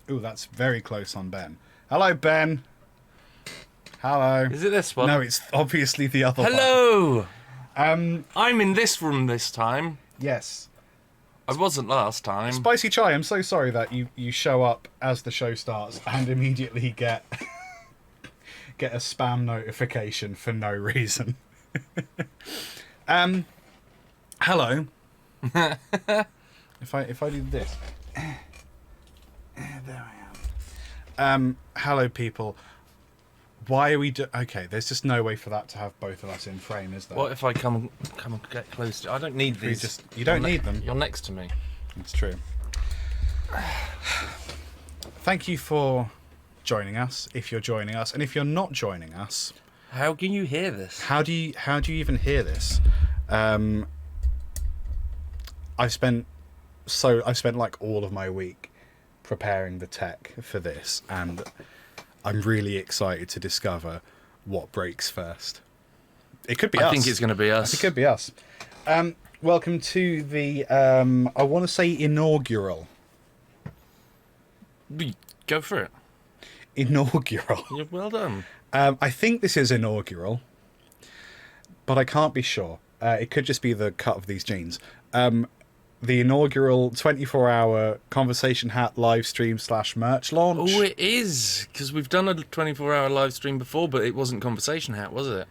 Ooh, that's very close on Ben. Hello, Ben. Hello. Is it this one? No, it's obviously the other one. Hello! Um, I'm in this room this time. yes. I wasn't last time. Spicy Chai, I'm so sorry that you show up as the show starts and immediately get a spam notification for no reason. Hello. if I do this. There I am. Hello people. Why are we okay, there's just no way for that to have both of us in frame, is there? What if I come and get close to... I don't need these. You don't need them. You're next to me. It's true. Thank you for joining us, if you're joining us, and if you're not joining us, How can you hear this? how do you even hear this? I've spent like all of my week preparing the tech for this, and I'm really excited to discover what breaks first. It could be us. I think it's going to be us. It could be us. Welcome to the I want to say inaugural. Go for it. Inaugural. You're well done. I think this is inaugural, but I can't be sure. It could just be the cut of these jeans. The inaugural 24-hour Conversation Hat live stream / merch launch. Oh, it is, because we've done a 24-hour live stream before, but it wasn't Conversation Hat, was it?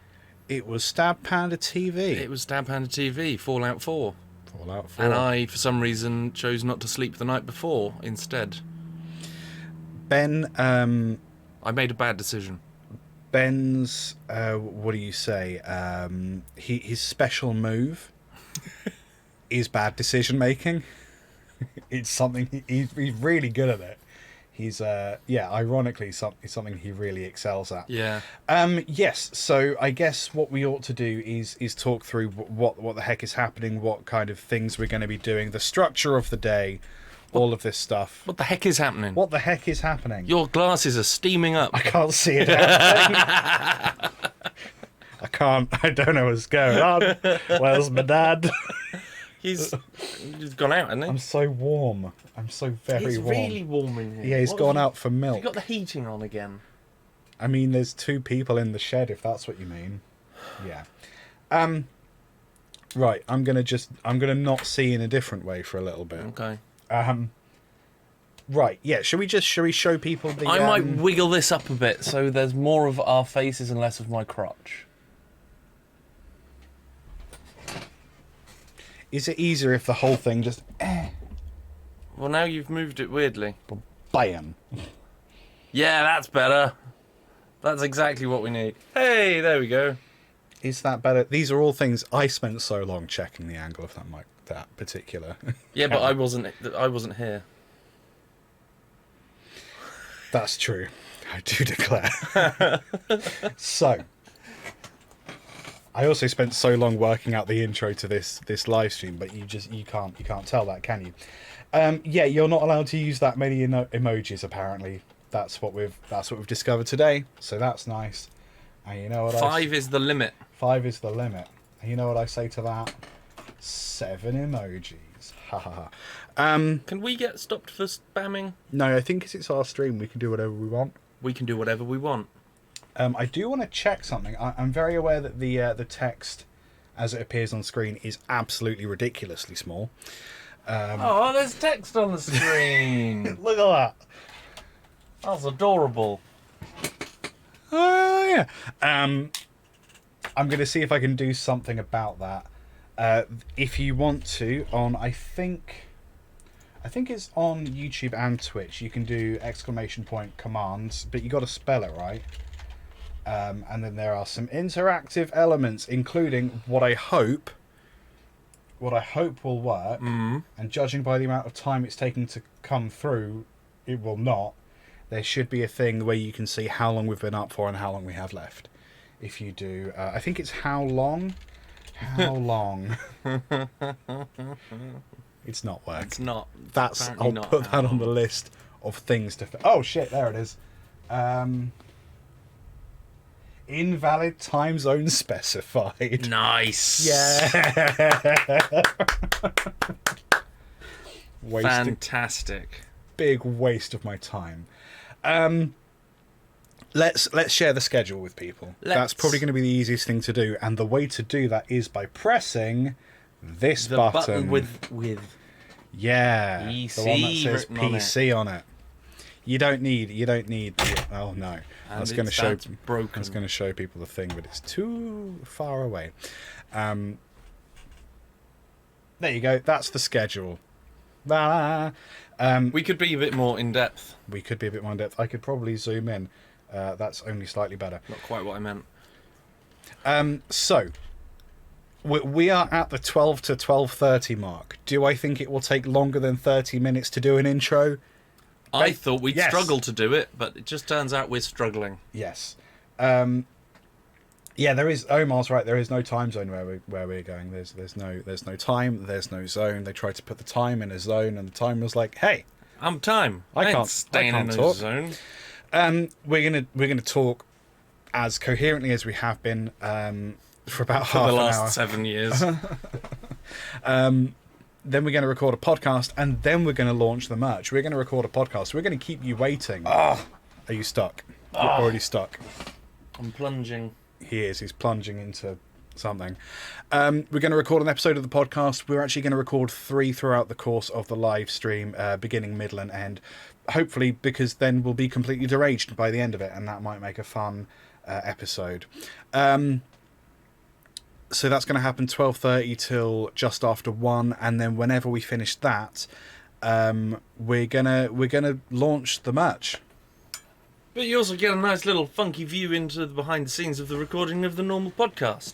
It was Stab Panda TV. It was Stab Panda TV, Fallout 4. Fallout 4. And I, for some reason, chose not to sleep the night before instead. Ben, I made a bad decision. Ben's, what do you say? His special move is bad decision making. It's something he's really good at it. He's ironically something he really excels at. Yeah. Yes. So I guess what we ought to do is talk through what the heck is happening, what kind of things we're going to be doing, the structure of the day, all of this stuff. What the heck is happening? What the heck is happening? Your glasses are steaming up. I can't see it happening. I don't know what's going on. Where's my dad? He's gone out, hasn't he? I'm so warm. I'm so very warm. It's really warm in here. Yeah, he's gone out for milk. Have you got the heating on again? I mean, there's 2 people in the shed, if that's what you mean. Yeah. Right, I'm gonna not see in a different way for a little bit. Okay. Right, yeah, should we show people the... I might wiggle this up a bit so there's more of our faces and less of my crotch. Is it easier if the whole thing just... Well, now you've moved it weirdly. Bam. Yeah, that's better. That's exactly what we need. Hey, there we go. Is that better? These are all things I spent so long checking the angle of that particular... Yeah, but I wasn't here. That's true. I do declare. So, I also spent so long working out the intro to this live stream, but you can't tell that, can you? Yeah, you're not allowed to use that many emojis apparently. That's what we've discovered today. So that's nice. And you know what? 5 is the limit. 5 is the limit. And you know what I say to that? 7 emojis. Ha ha ha. Can we get stopped for spamming? No, I think 'cause it's our stream, we can do whatever we want. We can do whatever we want. I do want to check something. I'm very aware that the text, as it appears on screen, is absolutely ridiculously small. Oh, there's text on the screen. Look at that. That's adorable. Oh yeah. I'm going to see if I can do something about that. If you want to, I think it's on YouTube and Twitch. You can do ! commands, but you got to spell it right. And then there are some interactive elements, including what I hope will work. Mm-hmm. And judging by the amount of time it's taking to come through, it will not. There should be a thing where you can see how long we've been up for and how long we have left. If you do, I think it's how long. How long? It's not working. It's not. That's. Apparently I'll not put how that on the list of things to. Oh shit! There it is. Invalid time zone specified. Nice. Yeah. Fantastic. big waste of my time. Let's share the schedule with people. That's probably going to be the easiest thing to do, and the way to do that is by pressing this The button with yeah, PC the one that says written on it. PC on it. You don't need the, oh no, that's going to show. That's broken. That's going to show people the thing, but it's too far away. There you go. That's the schedule. We could be a bit more in depth. We could be a bit more in depth. I could probably zoom in. That's only slightly better. Not quite what I meant. So we are at the 12 to 12:30 mark. Do I think it will take longer than 30 minutes to do an intro? I thought we'd yes. struggle to do it, but it just turns out we're struggling. Yes. Yeah, there is. Omar's right. There is no time zone where we're going. There's no time. There's no zone. They tried to put the time in a zone, and the time was like, "Hey, I'm time. I ain't can't- staying I in can't no talk." zone. we're gonna talk as coherently as we have been for about For half the an last hour. 7 years. Then we're going to record a podcast, and then we're going to launch the merch. We're going to record a podcast. We're going to keep you waiting. Are you stuck? You're already stuck. I'm plunging. He is. He's plunging into something. We're going to record an episode of the podcast. We're actually going to record 3 throughout the course of the live stream, beginning, middle, and end. Hopefully, because then we'll be completely deranged by the end of it, and that might make a fun episode. So that's going to happen 12:30 till just after 1, and then whenever we finish that, we're gonna launch the merch. But you also get a nice little funky view into the behind the scenes of the recording of the normal podcast.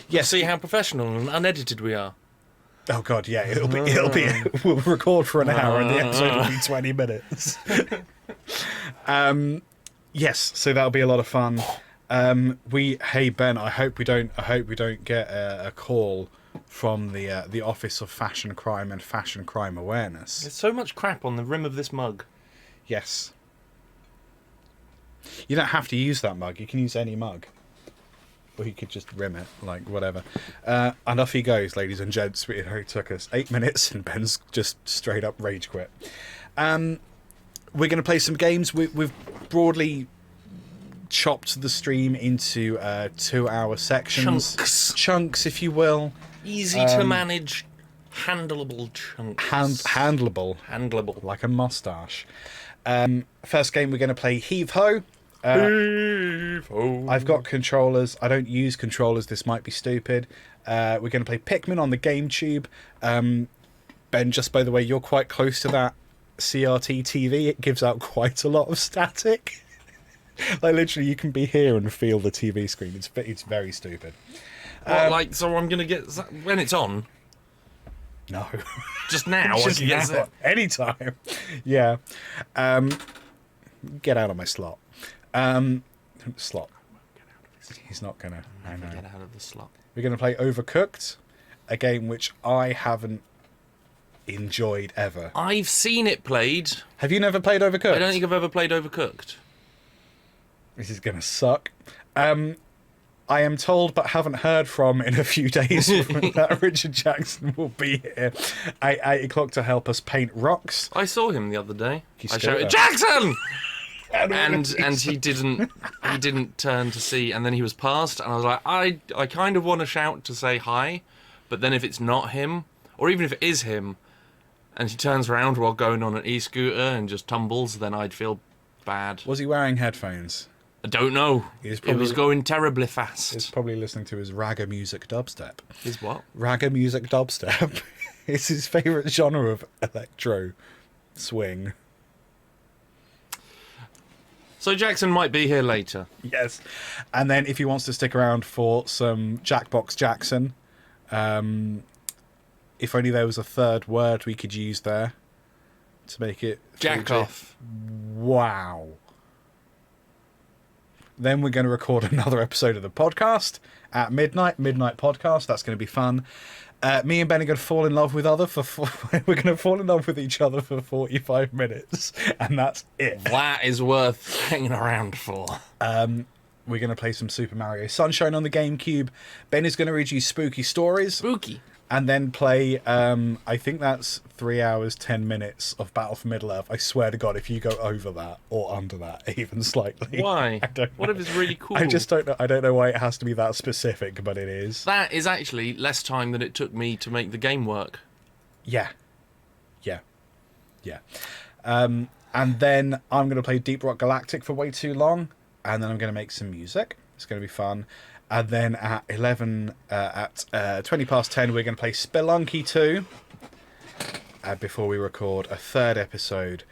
Yes. See how professional and unedited we are. Oh god, yeah, it'll be. We'll record for an hour, and the episode will be 20 minutes. Yes, so that'll be a lot of fun. Hey Ben, I hope we don't get a call from the Office of Fashion Crime and Fashion Crime Awareness. There's so much crap on the rim of this mug. Yes. You don't have to use that mug. You can use any mug. Or you could just rim it, like whatever. And off he goes, ladies and gents. It took us 8 minutes, and Ben's just straight up rage quit. We're going to play some games. We've broadly chopped the stream into 2-hour sections. Chunks, if you will. Easy to manage, handleable chunks. Handleable. Like a mustache. First game, we're going to play Heave Ho. I've got controllers. I don't use controllers. This might be stupid. We're going to play Pikmin on the GameTube. Ben, just by the way, you're quite close to that CRT TV. It gives out quite a lot of static. Like literally, you can be here and feel the TV screen. It's very stupid. So I'm gonna get when it's on. No, Just now. just now, anytime. Yeah. Get out of my slot. Slot. He's not gonna. I know. Get out of the slot. We're gonna play Overcooked, a game which I haven't enjoyed ever. I've seen it played. Have you never played Overcooked? I don't think I've ever played Overcooked. This is going to suck. I am told, but haven't heard from in a few days, that Richard Jackson will be here at 8 o'clock to help us paint rocks. I saw him the other day. He's I still shouted, there. Jackson! and he didn't turn to see, and then he was past, and I was like, I kind of want to shout to say hi, but then if it's not him, or even if it is him, and he turns around while going on an e-scooter and just tumbles, then I'd feel bad. Was he wearing headphones? I don't know. He's It was going terribly fast. He's probably listening to his ragga music dubstep. His what? Ragga music dubstep. It's his favourite genre of electro swing. So Jackson might be here later. Yes. And then if he wants to stick around for some Jackbox Jackson, if only there was a third word we could use there to make it... Jack off. Wow. Then we're going to record another episode of the podcast at midnight. Midnight podcast. That's going to be fun. Me and Ben are going to fall in love with we're going to fall in love with each other for 45 minutes, and that's it. That is worth hanging around for. We're going to play some Super Mario Sunshine on the GameCube. Ben is going to read you spooky stories. Spooky. and then play, I think that's 3 hours, 10 minutes of Battle for Middle-earth. I swear to God, if you go over that or under that, even slightly. Why? I don't What know. if it's really cool? I just don't know. I don't know why it has to be that specific, but it is. That is actually less time than it took me to make the game work. Yeah. Yeah. Yeah. And then I'm going to play Deep Rock Galactic for way too long, and then I'm going to make some music. It's going to be fun. And then at 20 past 10, we're going to play Spelunky 2 before we record a third episode.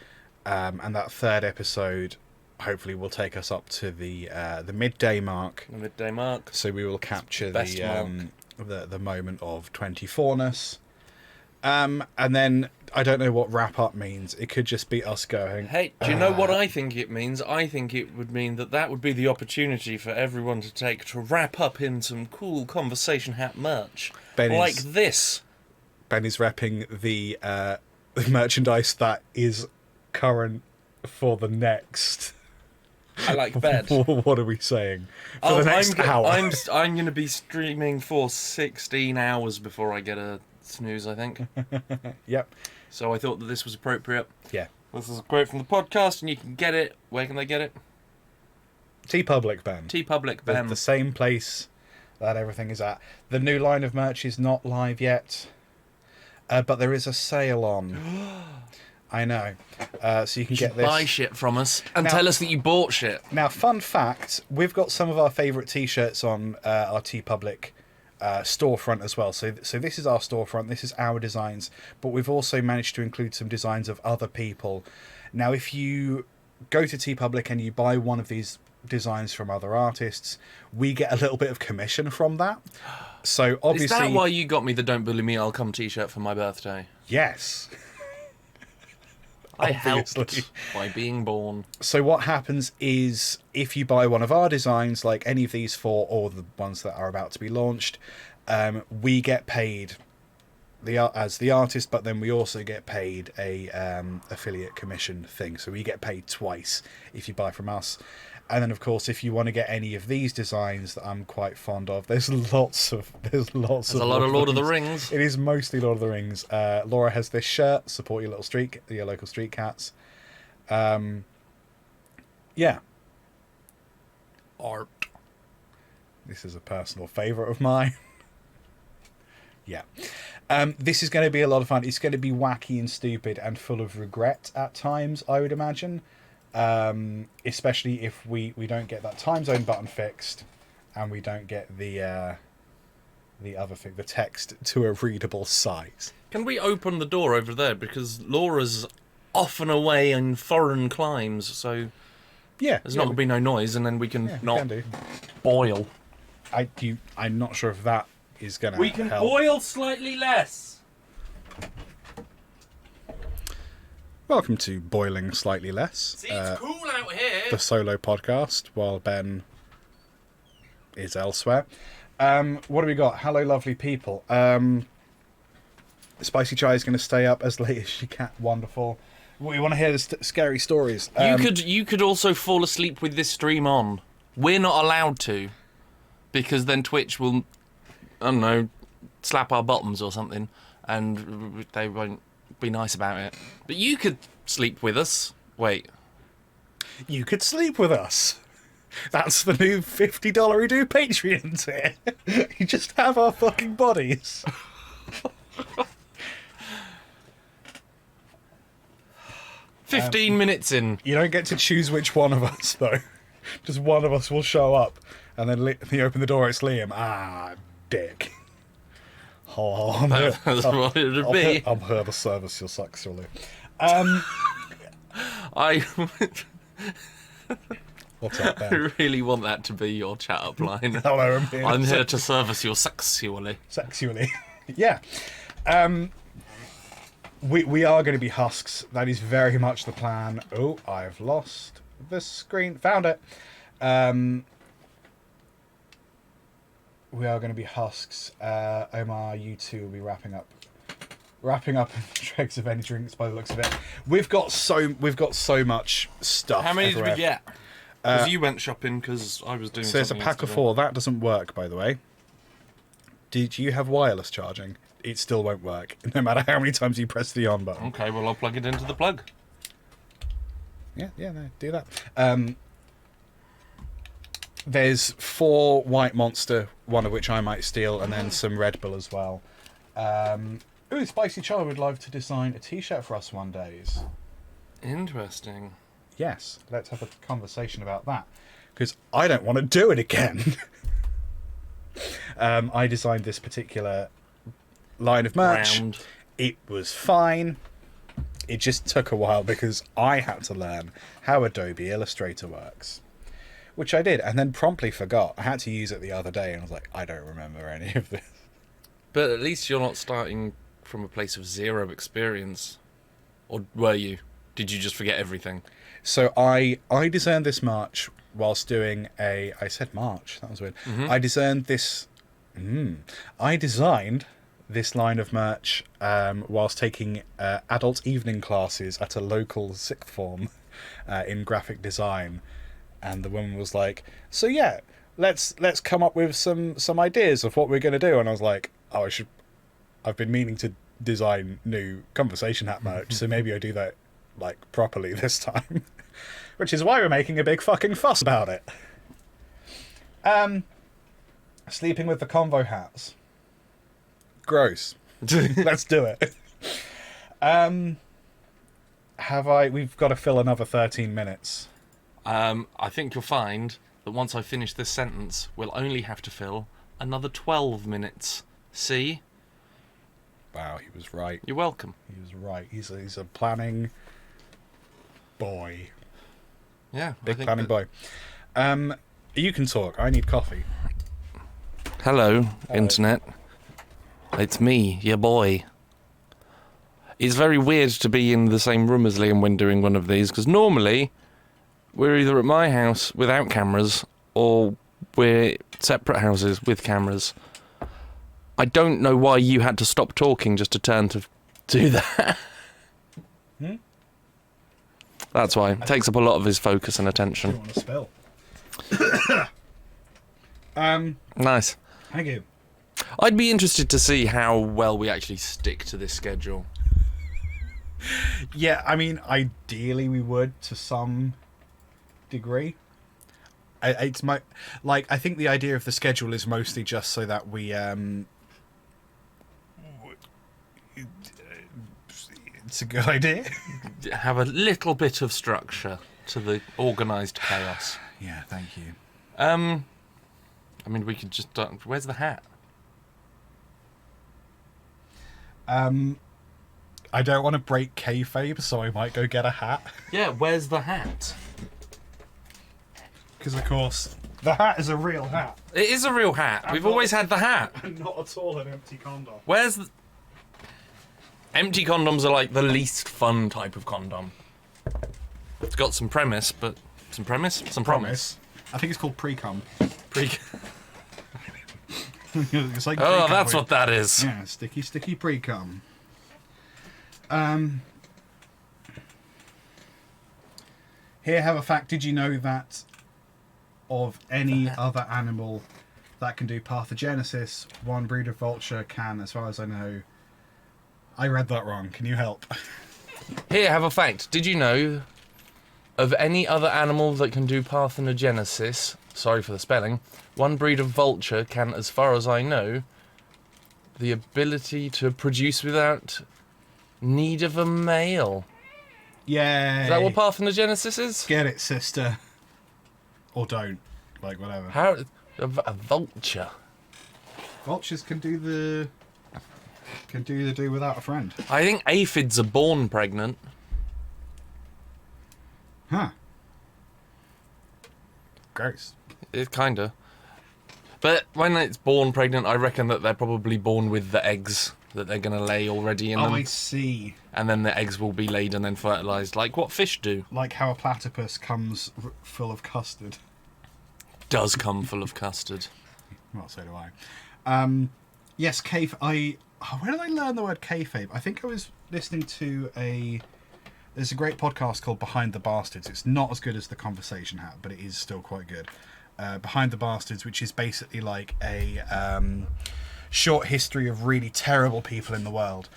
And that third episode hopefully will take us up to the midday mark. The midday mark. So we will capture Best the moment of 24ness. And then I don't know what wrap up means. It could just be us going. Hey, do you know what I think it means? I think it would mean that would be the opportunity for everyone to take to wrap up in some cool conversation hat merch. Like this. Ben is repping the merchandise that is current for the next. I like bed. What are we saying? For the next hour. I'm going to be streaming for 16 hours before I get a snooze, I think. Yep. So I thought that this was appropriate. Yeah. This is a quote from the podcast, and you can get it. Where can they get it? TeePublic, Ben. TeePublic, Ben. The same place that everything is at. The new line of merch is not live yet, but there is a sale on. I know. So you can get this. Buy shit from us and tell us that you bought shit. Now, fun fact, we've got some of our favourite T-shirts on our TeePublic storefront as well. So this is our storefront, this is our designs, but we've also managed to include some designs of other people. Now, if you go to TeePublic and you buy one of these designs from other artists, we get a little bit of commission from that. So obviously... Is that why you got me the Don't Bully Me, I'll Come t-shirt for my birthday? Yes. I helped by being born. So what happens is, if you buy one of our designs, like any of these four or the ones that are about to be launched, we get paid as the artist, but then we also get paid a affiliate commission thing. So we get paid twice if you buy from us. And then, of course, if you want to get any of these designs that I'm quite fond of, there's a lot of Lord of the Rings. It is mostly Lord of the Rings. Laura has this shirt, support your local street cats. Yeah. Art. This is a personal favourite of mine. Yeah. This is going to be a lot of fun. It's going to be wacky and stupid and full of regret at times, I would imagine. Especially if we don't get that time zone button fixed, and we don't get the other thing, the text to a readable size. Can we open the door over there, because Laura's off and away in foreign climes, so yeah, there's not going to be no noise, and then we can boil. I'm not sure if that is going to help. We can boil slightly less. Welcome to Boiling Slightly Less. See, it's cool out here. The solo podcast, while Ben is elsewhere. What do we got? Hello, lovely people. Spicy Chai is going to stay up as late as she can. Wonderful. We want to hear the scary stories. You could also fall asleep with this stream on. We're not allowed to, because then Twitch will, I don't know, slap our bottoms or something, and they won't be nice about it. But you could sleep with us. Wait. You could sleep with us. That's the new $50 we do Patreon tier. You just have our fucking bodies. 15 minutes in. You don't get to choose which one of us, though. Just one of us will show up, and then you open the door, it's Liam. Ah, dick. Oh, That's what it would be. I'm here to service your sexually. What's up, Ben? I really want that to be your chat up line. Hello, I'm here to service you sexually. Sexually. Yeah. We are going to be husks. That is very much the plan. Oh, I've lost the screen. Found it. We are going to be husks. Omar, you two will be wrapping up dregs of any drinks by the looks of it. We've got so much stuff. How many everywhere. did we get? Because you went shopping, because I was doing. So there's a pack of 4. That doesn't work, by the way. Did you have wireless charging? it still won't work, no matter how many times you press the on button. Okay, well, I'll plug it into the plug. Yeah, no, do that. There's 4 White Monster, one of which I might steal, and then some Red Bull as well. Ooh, Spicy Charlie would love to design a t-shirt for us one day. Interesting. Yes, let's have a conversation about that. Because I don't want to do it again. I designed this particular line of merch. Round. It was fine. It just took a while because I had to learn how Adobe Illustrator works. Which I did, and then promptly forgot. I had to use it the other day, and I was like, I don't remember any of this. But at least you're not starting from a place of zero experience. Or were you? Did you just forget everything? So I designed this march whilst doing a... I said march, that was weird. Mm-hmm. I designed this line of merch whilst taking adult evening classes at a local sixth form in graphic design. And the woman was like, so yeah, let's come up with some ideas of what we're going to do. And I was like, oh, I've been meaning to design new conversation hat merch, so maybe I do that like properly this time. Which is why we're making a big fucking fuss about it. Sleeping with the convo hats. Gross. Let's do it. We've got to fill another 13 minutes. I think you'll find that once I finish this sentence, we'll only have to fill another 12 minutes. See? Wow, he was right. You're welcome. He was right. He's a planning boy. Yeah. Big planning boy. You can talk. I need coffee. Hello, Internet. It's me, your boy. It's very weird to be in the same room as Liam when doing one of these, because normally we're either at my house without cameras or we're separate houses with cameras. I don't know why you had to stop talking just to turn to do that. That's why. It takes up a lot of his focus and I attention. don't want to spill. Nice. Thank you. I'd be interested to see how well we actually stick to this schedule. Yeah, I mean, ideally we would to some degree. It's my I think the idea of the schedule is mostly just so that we it's a good idea. Have a little bit of structure to the organised chaos. Yeah, thank you. I mean, we could just... where's the hat? I don't want to break kayfabe, so I might go get a hat. Yeah, where's the hat? Because, of course, the hat is a real hat. It is a real hat. We've always had the hat. And not at all an empty condom. Where's the... Empty condoms are like the least fun type of condom. It's got some premise, but... Some premise? Some promise. I think it's called pre-cum. It's like Oh, pre-cum that's with- what that is. Yeah, sticky pre-cum. Here, have a fact. Did you know that of any other animal that can do parthenogenesis, one breed of vulture can, as far as I know... I read that wrong. Can you help? Here, have a fact. Did you know of any other animal that can do parthenogenesis, sorry for the spelling, one breed of vulture can, as far as I know, the ability to produce without need of a male. Yay! Is that what parthenogenesis is? Get it, sister. Or don't. Like, whatever. How... a vulture? Vultures can do the do without a friend. I think aphids are born pregnant. Huh. Gross. It kinda. But when it's born pregnant, I reckon that they're probably born with the eggs that they're going to lay already in them. I see. And then the eggs will be laid and then fertilised, like what fish do. Like how a platypus comes full of custard. Does come full of custard. Well, so do I. Yes, kayfabe. Where did I learn the word kayfabe? I think I was listening to there's a great podcast called Behind the Bastards. It's not as good as The Conversation Hat, but it is still quite good. Behind the Bastards, which is basically like a short history of really terrible people in the world.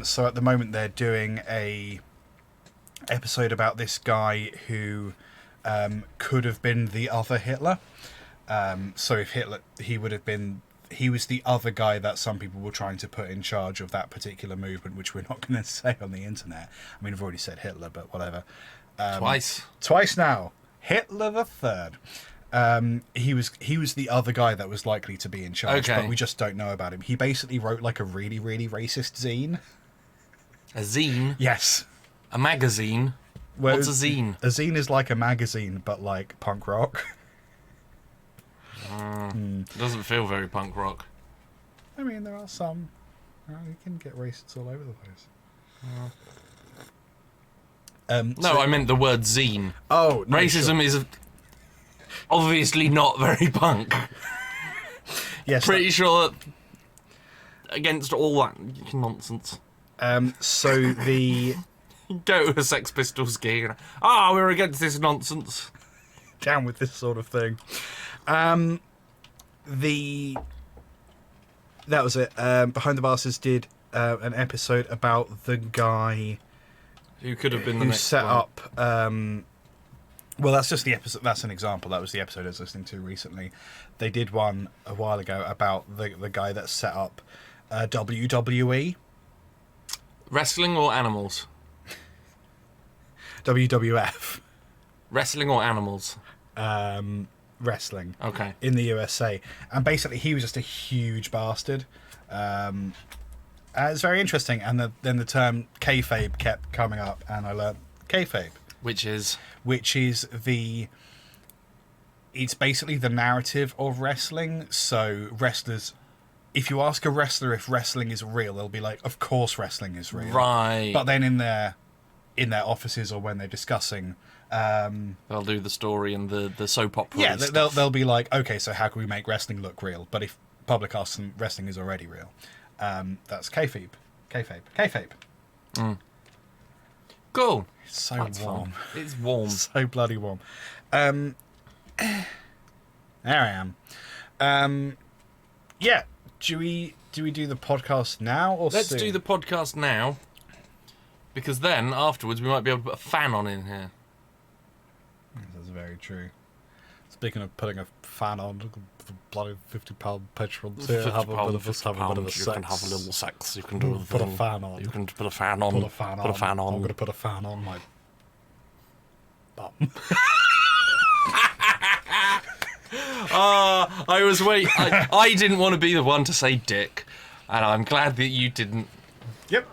So at the moment they're doing a episode about this guy who could have been the other Hitler. So if Hitler, he was the other guy that some people were trying to put in charge of that particular movement, which we're not going to say on the internet. I mean, I've already said Hitler, but whatever. Twice now. Hitler the Third. He was the other guy that was likely to be in charge, but we just don't know about him. He basically wrote like a really, really racist zine. A zine? Yes. A magazine? What's a zine? A zine is like a magazine, but like punk rock. Doesn't feel very punk rock. I mean, there are some. You can get racists all over the place. No, I meant the word zine. Oh, no, racism is obviously not very punk. Yes, pretty sure that against all that nonsense. So the go to a Sex Pistols gig and we're against this nonsense. Down with this sort of thing. That was it. Behind the Bastards did an episode about the guy who could have been the next set one. up. Well, that's just the episode. That's an example. That was the episode I was listening to recently. They did one a while ago about the guy that set up WWE. Wrestling or animals? WWF. Wrestling or animals? Wrestling. Okay. In the USA. And basically he was just a huge bastard. It's very interesting. And then the term kayfabe kept coming up, and I learned kayfabe. Which is it's basically the narrative of wrestling. So wrestlers, if you ask a wrestler if wrestling is real, they'll be like, of course wrestling is real. Right. But then in their offices or when they're discussing, they'll do the story and the soap opera. Yeah, they'll be like, okay, so how can we make wrestling look real? But if public asks them, wrestling is already real. That's kayfabe. Cool. It's so That's warm. Fun. It's warm. So bloody warm. There I am. Yeah. Do we do the podcast now or Let's soon? do the podcast now, because then afterwards we might be able to put a fan on in here. That's very true. Speaking of putting a fan on, the bloody £50 petrol to have a bit of a sex. You can have a little sex. You can do the Put a thing. fan on. You can put a fan on. Put a fan on. Put a fan on. I'm going to put a fan on my bum. I was I didn't want to be the one to say dick, and I'm glad that you didn't. Yep.